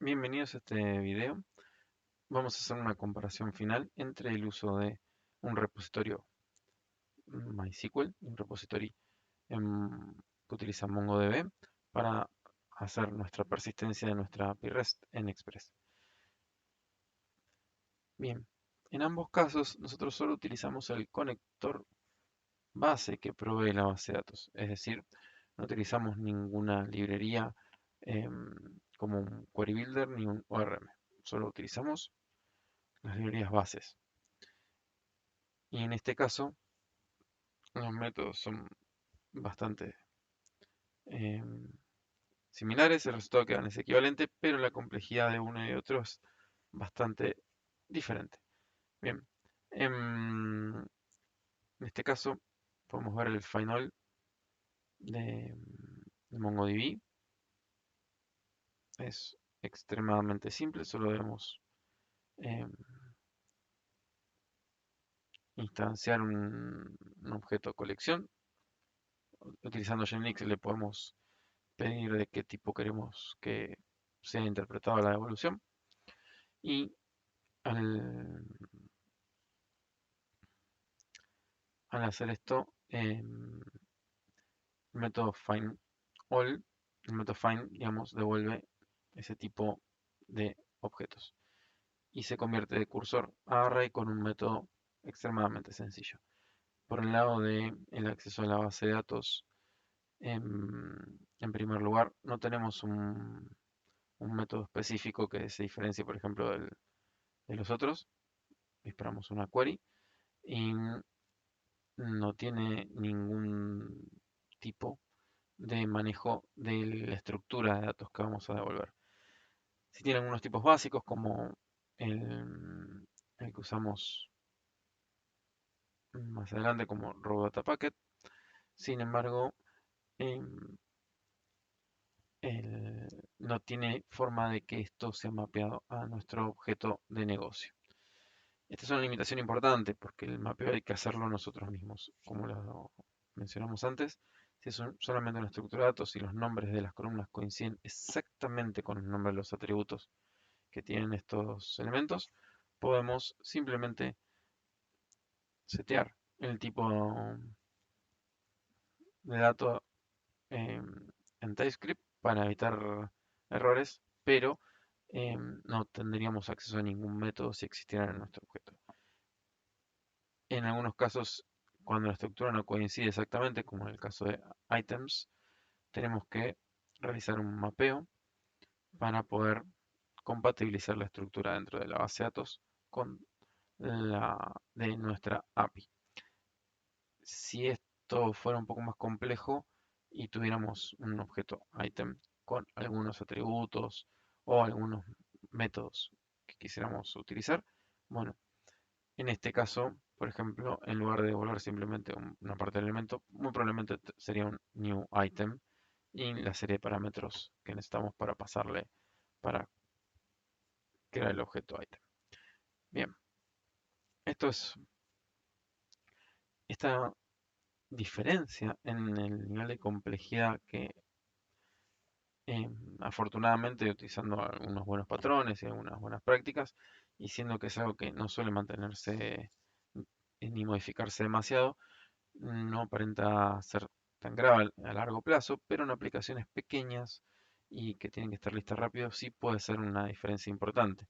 Bienvenidos a este video. Vamos a hacer una comparación final entre el uso de un repositorio MySQL y un repositorio que utiliza MongoDB para hacer nuestra persistencia de nuestra API REST en Express. Bien, en ambos casos nosotros solo utilizamos el conector base que provee la base de datos, es decir, no utilizamos ninguna librería como un Query Builder ni un ORM, solo utilizamos las librerías bases. Y en este caso, los métodos son bastante em, similares, el resultado que dan es equivalente, pero la complejidad de uno y de otro es bastante diferente. Bien, en este caso podemos ver el final de MongoDB. Es extremadamente simple, solo debemos em, instanciar un objeto colección. Utilizando Genix le podemos pedir de qué tipo queremos que sea interpretada la devolución. Y al, al hacer esto, el método find all, el método find, digamos, devuelve ese tipo de objetos y se convierte de cursor a array con un método extremadamente sencillo. Por el lado del acceso a la base de datos, en primer lugar, no tenemos un método específico que se diferencie, por ejemplo, de los otros. Esperamos una query y no tiene ningún tipo de manejo de la estructura de datos que vamos a devolver. Si tiene algunos tipos básicos como el que usamos más adelante como raw data packet, sin embargo no tiene forma de que esto sea mapeado a nuestro objeto de negocio. Esta es una limitación importante porque el mapeo hay que hacerlo nosotros mismos, como lo mencionamos antes. Si es solamente una estructura de datos y los nombres de las columnas coinciden exactamente con los nombres de los atributos que tienen estos elementos, podemos simplemente setear el tipo de dato en TypeScript para evitar errores, pero no tendríamos acceso a ningún método si existiera en nuestro objeto. En algunos casos, cuando la estructura no coincide exactamente, como en el caso de items, tenemos que realizar un mapeo para poder compatibilizar la estructura dentro de la base de datos con la de nuestra API. Si esto fuera un poco más complejo y tuviéramos un objeto item con algunos atributos o algunos métodos que quisiéramos utilizar, bueno, en este caso, por ejemplo, en lugar de devolver simplemente una parte del elemento, muy probablemente sería un new item y la serie de parámetros que necesitamos para pasarle para crear el objeto item. Bien, esto es esta diferencia en el nivel de complejidad que afortunadamente utilizando algunos buenos patrones y algunas buenas prácticas, y siendo que es algo que no suele mantenerse ni modificarse demasiado, no aparenta ser tan grave a largo plazo, pero en aplicaciones pequeñas y que tienen que estar listas rápido, sí puede ser una diferencia importante.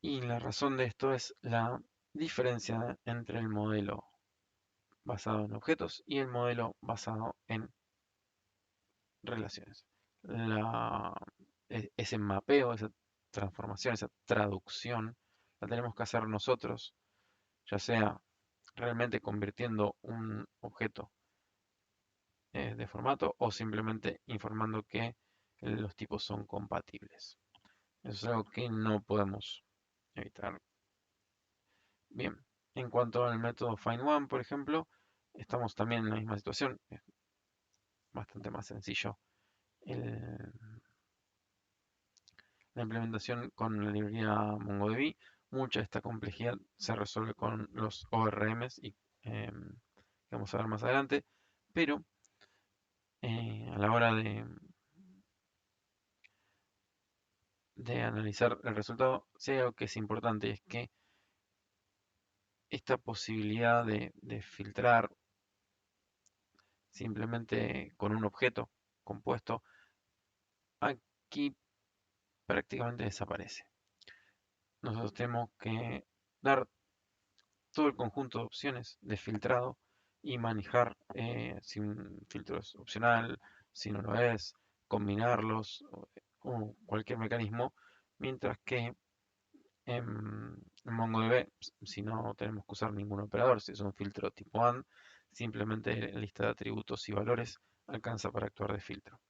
Y la razón de esto es la diferencia entre el modelo basado en objetos y el modelo basado en relaciones. La, ese mapeo, esa transformación, esa traducción, la tenemos que hacer nosotros, ya sea realmente convirtiendo un objeto de formato o simplemente informando que los tipos son compatibles. Eso es algo que no podemos evitar. Bien, en cuanto al método find_one, por ejemplo, estamos también en la misma situación. Es bastante más sencillo el, la implementación con la librería MongoDB. Mucha de esta complejidad se resuelve con los ORMs y que vamos a ver más adelante, pero a la hora de analizar el resultado, si hay algo que es importante es que esta posibilidad de filtrar simplemente con un objeto compuesto, aquí prácticamente desaparece. Nosotros tenemos que dar todo el conjunto de opciones de filtrado y manejar si un filtro es opcional, si no lo es, combinarlos o cualquier mecanismo, mientras que en MongoDB, si no tenemos que usar ningún operador, si es un filtro tipo AND, simplemente la lista de atributos y valores alcanza para actuar de filtro.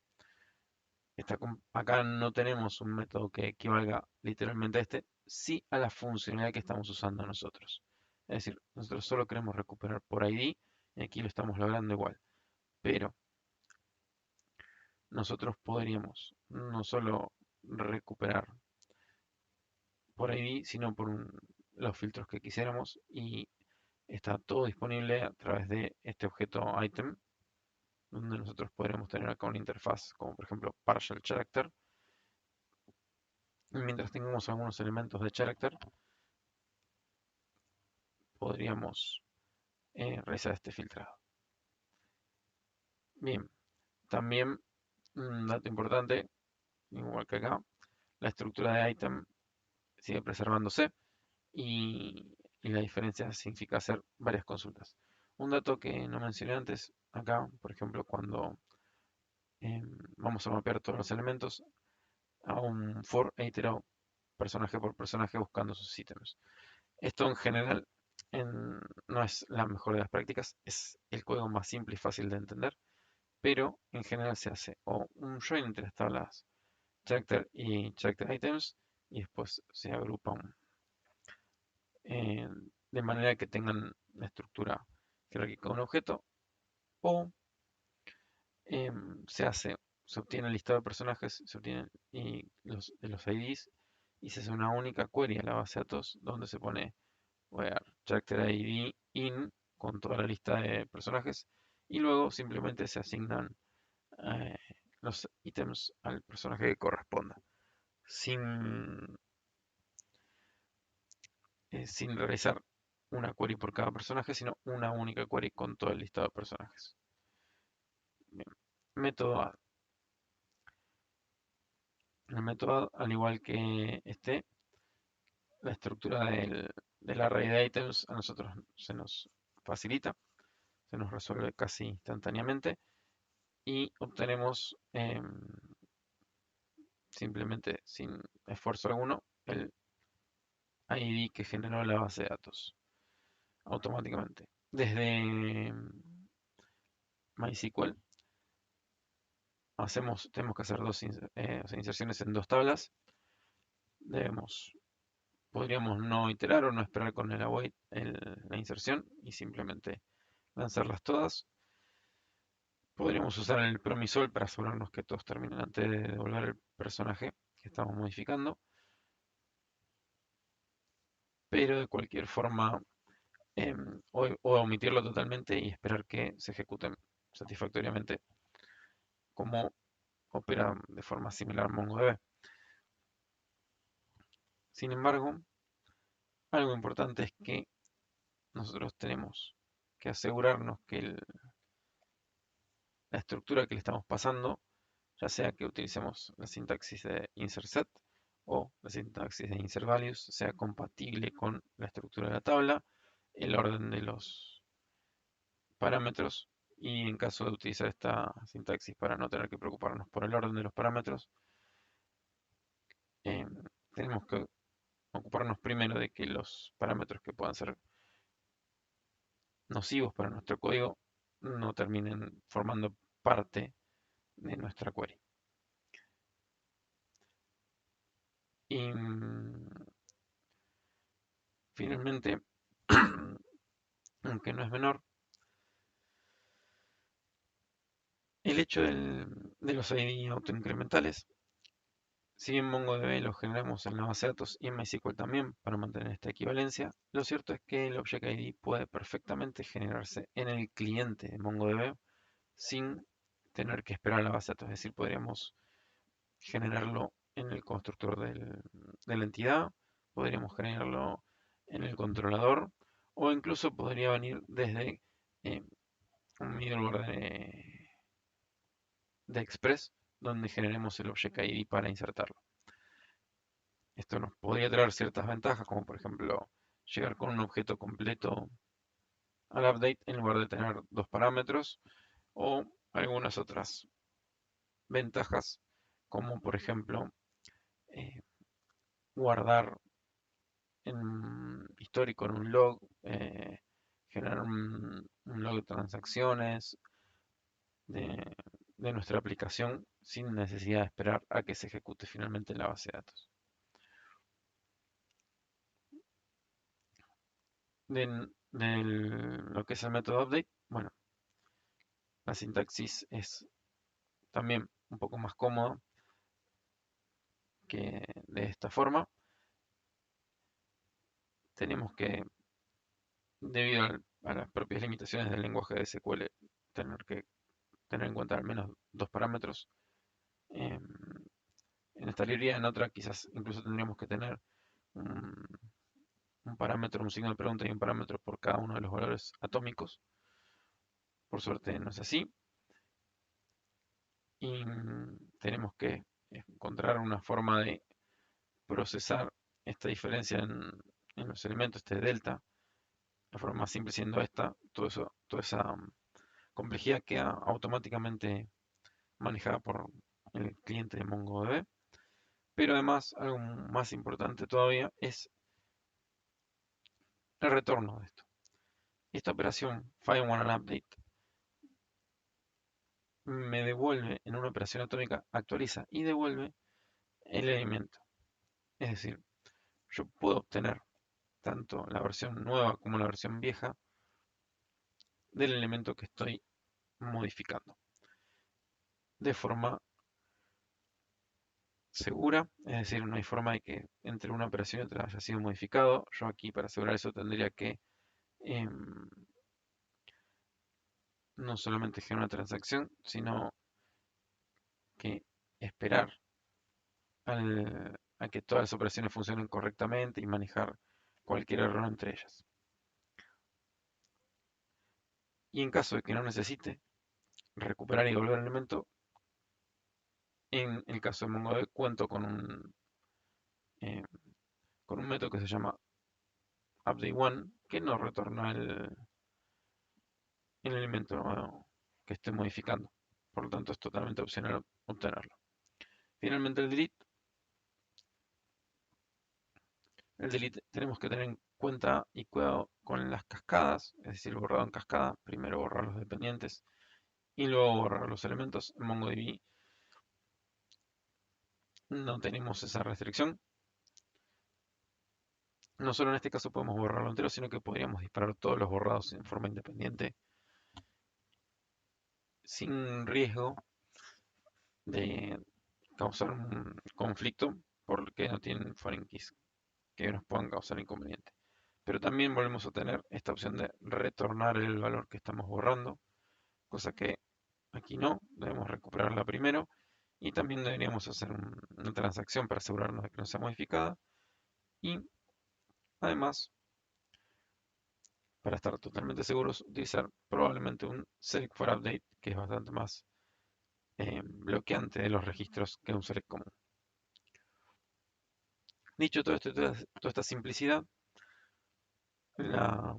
Acá no tenemos un método que equivalga literalmente a este, sí a la funcionalidad que estamos usando nosotros. Es decir, nosotros solo queremos recuperar por ID y aquí lo estamos logrando igual. Pero nosotros podríamos no solo recuperar por ID, sino por los filtros que quisiéramos y está todo disponible a través de este objeto item, donde nosotros podremos tener acá una interfaz como por ejemplo partial character. Y mientras tengamos algunos elementos de character, podríamos realizar este filtrado. Bien, también un dato importante, igual que acá, la estructura de item sigue preservándose y la diferencia significa hacer varias consultas. Un dato que no mencioné antes, acá, por ejemplo, cuando vamos a mapear todos los elementos a un for e iterado personaje por personaje buscando sus ítems. Esto en general no es la mejor de las prácticas, es el código más simple y fácil de entender, pero en general se hace o un join entre las tablas character y character items y después se agrupan eh, de manera que tengan la estructura jerárquica de un objeto o se obtiene el listado de personajes, se obtienen de los IDs y se hace una única query a la base de datos donde se pone where character ID in con toda la lista de personajes y luego simplemente se asignan eh, los ítems al personaje que corresponda, sin, sin realizar una query por cada personaje, sino una única query con todo el listado de personajes. Bien. Método add. El método add, al igual que este, la estructura del array de items a nosotros se nos facilita, se nos resuelve casi instantáneamente y obtenemos simplemente sin esfuerzo alguno el ID que generó la base de datos automáticamente. Desde MySQL tenemos que hacer inserciones en dos tablas. Debemos, podríamos no iterar o no esperar con el await la inserción y simplemente lanzarlas todas. Podríamos usar el promisol para asegurarnos que todos terminen antes de devolver el personaje que estamos modificando. Pero de cualquier forma, o omitirlo totalmente y esperar que se ejecuten satisfactoriamente como opera de forma similar MongoDB. Sin embargo, algo importante es que nosotros tenemos que asegurarnos que la estructura que le estamos pasando, ya sea que utilicemos la sintaxis de insert set o la sintaxis de insert values, sea compatible con la estructura de la tabla, el orden de los parámetros y en caso de utilizar esta sintaxis para no tener que preocuparnos por el orden de los parámetros, eh, tenemos que ocuparnos primero de que los parámetros que puedan ser nocivos para nuestro código no terminen formando parte de nuestra query. Y finalmente, aunque no es menor, el hecho de los ID autoincrementales, si bien MongoDB lo generamos en la base de datos y en MySQL también para mantener esta equivalencia, lo cierto es que el Object ID puede perfectamente generarse en el cliente de MongoDB sin tener que esperar a la base de datos. Es decir, podríamos generarlo en el constructor de la entidad, podríamos generarlo en el controlador, o incluso podría venir desde eh, un middleware de Express, donde generemos el Object ID para insertarlo. Esto nos podría traer ciertas ventajas, como por ejemplo llegar con un objeto completo al update en lugar de tener dos parámetros, o algunas otras ventajas, como por ejemplo eh, guardar en histórico en un log, generar un log de transacciones de, de nuestra aplicación sin necesidad de esperar a que se ejecute finalmente en la base de datos. Lo que es el método update, bueno, la sintaxis es también un poco más cómoda que de esta forma. Tenemos que, debido a las propias limitaciones del lenguaje de SQL, tener que tener en cuenta al menos dos parámetros. em, en esta librería, en otra quizás incluso tendríamos que tener un, un parámetro, un signo de pregunta y un parámetro por cada uno de los valores atómicos. Por suerte no es así. Y tenemos que encontrar una forma de procesar esta diferencia en los elementos, este delta, la forma más simple siendo esta, toda esa complejidad queda automáticamente manejada por el cliente de MongoDB. Pero además, algo más importante todavía es el retorno de esto. Esta operación find one and update me devuelve en una operación atómica, actualiza y devuelve el elemento. Es decir, yo puedo obtener tanto la versión nueva como la versión vieja del elemento que estoy modificando de forma segura, es decir, no hay forma de que entre una operación y otra haya sido modificado. Yo aquí para asegurar eso tendría que em, no solamente generar una transacción, sino que esperar a que todas las operaciones funcionen correctamente y manejar cualquier error entre ellas. Y en caso de que no necesite recuperar y devolver el elemento, en el caso de MongoDB cuento eh, con un método que se llama update1 que no retorna el elemento que esté modificando. Por lo tanto, es totalmente opcional obtenerlo. Finalmente, el delete tenemos que tener en cuenta y cuidado con las cascadas, es decir, el borrado en cascada. Primero borrar los dependientes y luego borrar los elementos. En MongoDB no tenemos esa restricción. No solo en este caso podemos borrarlo entero, sino que podríamos disparar todos los borrados en forma independiente sin riesgo de causar un conflicto porque no tienen foreign keys que nos puedan causar inconveniente. Pero también volvemos a tener esta opción de retornar el valor que estamos borrando, cosa que aquí no, debemos recuperarla primero y también deberíamos hacer una transacción para asegurarnos de que no sea modificada y además, para estar totalmente seguros, utilizar probablemente un select for update que es bastante más bloqueante de los registros que un select común. Dicho todo esto, toda esta simplicidad, la,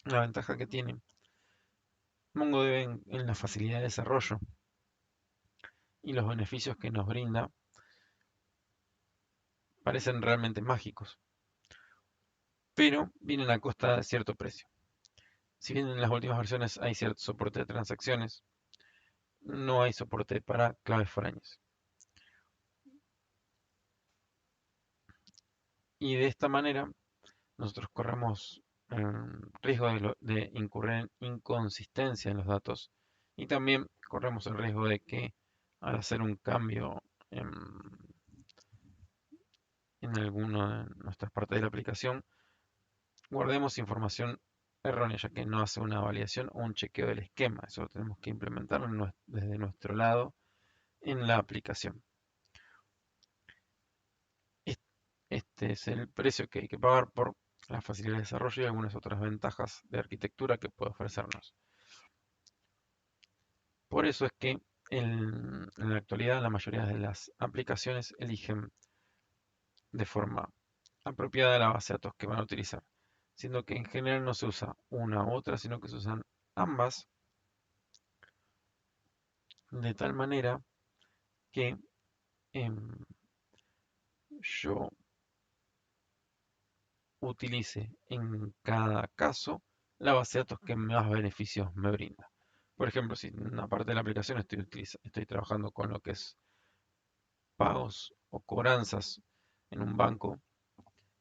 la ventaja que tiene MongoDB en la facilidad de desarrollo y los beneficios que nos brinda parecen realmente mágicos, pero vienen a costa de cierto precio. Si bien en las últimas versiones hay cierto soporte de transacciones, no hay soporte para claves foráneas. Y de esta manera nosotros corremos el riesgo de incurrir en inconsistencia en los datos y también corremos el riesgo de que al hacer un cambio en alguna de nuestras partes de la aplicación, guardemos información errónea, ya que no hace una validación o un chequeo del esquema. Eso lo tenemos que implementar desde nuestro lado en la aplicación. Es- Este es el precio que hay que pagar por la facilidad de desarrollo y algunas otras ventajas de arquitectura que puede ofrecernos. Por eso es que en la actualidad la mayoría de las aplicaciones eligen de forma apropiada la base de datos que van a utilizar, siendo que en general no se usa una u otra, sino que se usan ambas, de tal manera que em, yo utilice en cada caso la base de datos que más beneficios me brinda. Por ejemplo, si en una parte de la aplicación estoy trabajando con lo que es pagos o cobranzas en un banco,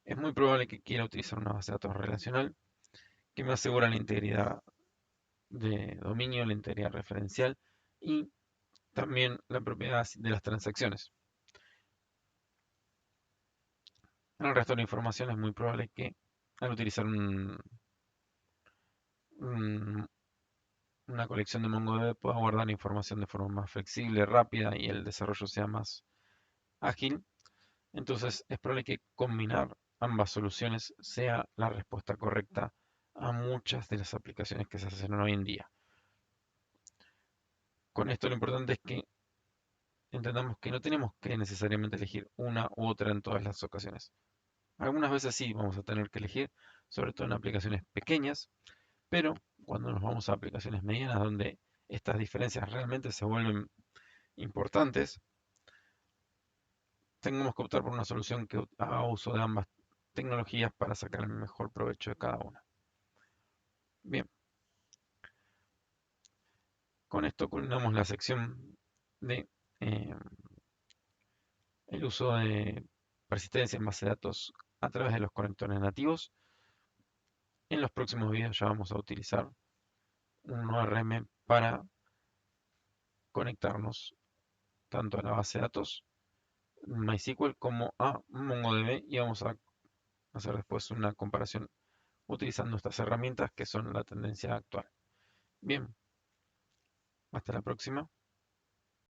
es muy probable que quiera utilizar una base de datos relacional que me asegura la integridad de dominio, la integridad referencial y también la propiedad de las transacciones. En el resto de la información es muy probable que al utilizar un- una colección de MongoDB pueda guardar la información de forma más flexible, rápida y el desarrollo sea más ágil. Entonces es probable que combinar ambas soluciones sea la respuesta correcta a muchas de las aplicaciones que se hacen hoy en día. Con esto lo importante es que entendamos que no tenemos que necesariamente elegir una u otra en todas las ocasiones. Algunas veces sí vamos a tener que elegir, sobre todo en aplicaciones pequeñas, pero cuando nos vamos a aplicaciones medianas donde estas diferencias realmente se vuelven importantes, tenemos que optar por una solución que haga uso de ambas tecnologías para sacar el mejor provecho de cada una. Bien, con esto culminamos la sección de eh, el uso de persistencia en base de datos a través de los conectores nativos. En los próximos videos ya vamos a utilizar un ORM para conectarnos tanto a la base de datos MySQL como a MongoDB y vamos a hacer después una comparación utilizando estas herramientas que son la tendencia actual. Bien, hasta la próxima.